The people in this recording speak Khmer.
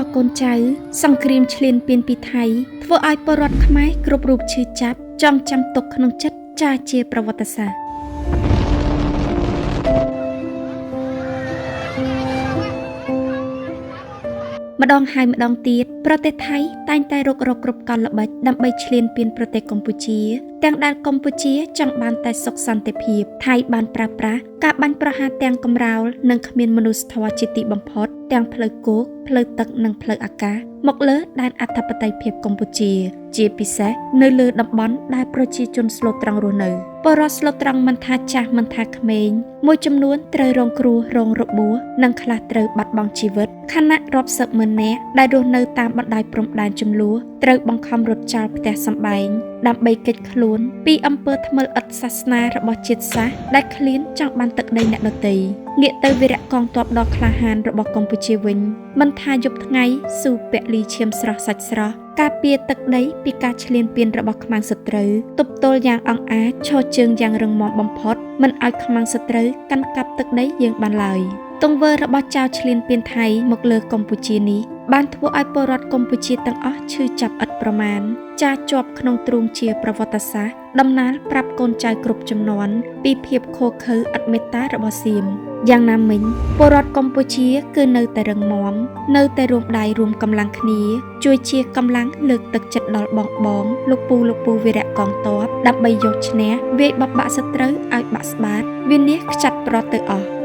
ដល់កូនចៅសង្គ្រាមឈ្លានពានពីថៃធ្វើឲ្យពលរដ្ឋខ្មែរគ្រប់រូបឈឺចាប់ចងចាំទុកក្នុងចិត្តចាជាប្រវត្តិសាស្ត្រម្ដងហើយម្ដងទៀតប្រទេសថៃតែងតែរករកគ្រប់កលល្បិចដើម្បីឈ្លានពានប្រទេសកម្ពុជាទាំងដែលកម្ពុជាចង់បានតែសុខសន្តិភាពថៃបានប្រើប្រាស់ការបាញ់ប្រហារទាំងកំរោលនិងគ្មានមនុស្សធម៌ជាទីបំផុតទាំងផ្លូវគោកផ្លូវទឹកនិងផ្លូវអាកាសមកលើដែនអធិបតេយ្យភាពកម្ពុជាជាពិសេសនៅលើតំបន់ដែលប្រជាជនស្លូតត្រង់រស់នៅពលរដ្ឋស្លូតត្រង់មិនថាចាស់មិនថាក្មេងមួយចំនួនត្រូវរងគ្រោះរងរបួសនិងខ្លះត្រូវបាត់បង់ជីវិតខណៈរាប់សិបម៉ឺននាក់ដែលរស់នៅតាមបណ្ដោយព្រំដែនជម្លោះត្រូវបង្ខំរត់ចោលផ្ទះសម្បែងដើម្បីគេចខ្លួនពីអំពើថ្មិលឥតសាសនារបស់ជាតិសាសន៍ដែលឃ្លានចង់បានទឹកដីអ្នកដទៃងាកទៅវីរៈកងទ័ពដ៏ក្លាហានរបស់កម្ពុជាវិញមិនថាយប់ថ្ងៃស៊ូពលីឈាមស្រស់សាច់ស្រស់ការពារទឹកដីពីការឈ្លានពានរបស់ខ្មាំងសត្រូវទប់ទល់យ៉ាងអង្អាចឈរជើងយ៉ាងរឹងមាំបំផុតមិនឲ្យខ្មាំងសត្រូវកាន់កាប់ទឹកដីយើងបានឡើយទង្វើរបស់ចៅឈ្លានពានថៃមកលើកម្ពុជានេះបានធ្វើឲ្យពលរដ្ឋកម្ពុជាទាំងអស់ឈឺចាប់ឥតប្រមាណចាជាប់ក្នុងទ្រូងជាប្រវត្តិសាស្ត្រដំណាលប្រាប់កូនចៅគ្រប់ជំនាន់ពីភាពខូខើឥតមេត្តារបស់សៀមយ៉ាងណាមិញពលរដ្ឋកម្ពុជាគឺនៅតែរឹងមាំនៅតែរួមដៃរួមកម្លាំងគ្នាជួយជាកម្លាំងលើកទឹកចិត្តដល់បងលោកពូវីរៈកងទ័ពដើម្បីយកឈ្នះវាយបបាក់សត្រូវឲ្យបាក់ស្បាតវិនាសខ្ចាត់ប្រត់ទៅអស់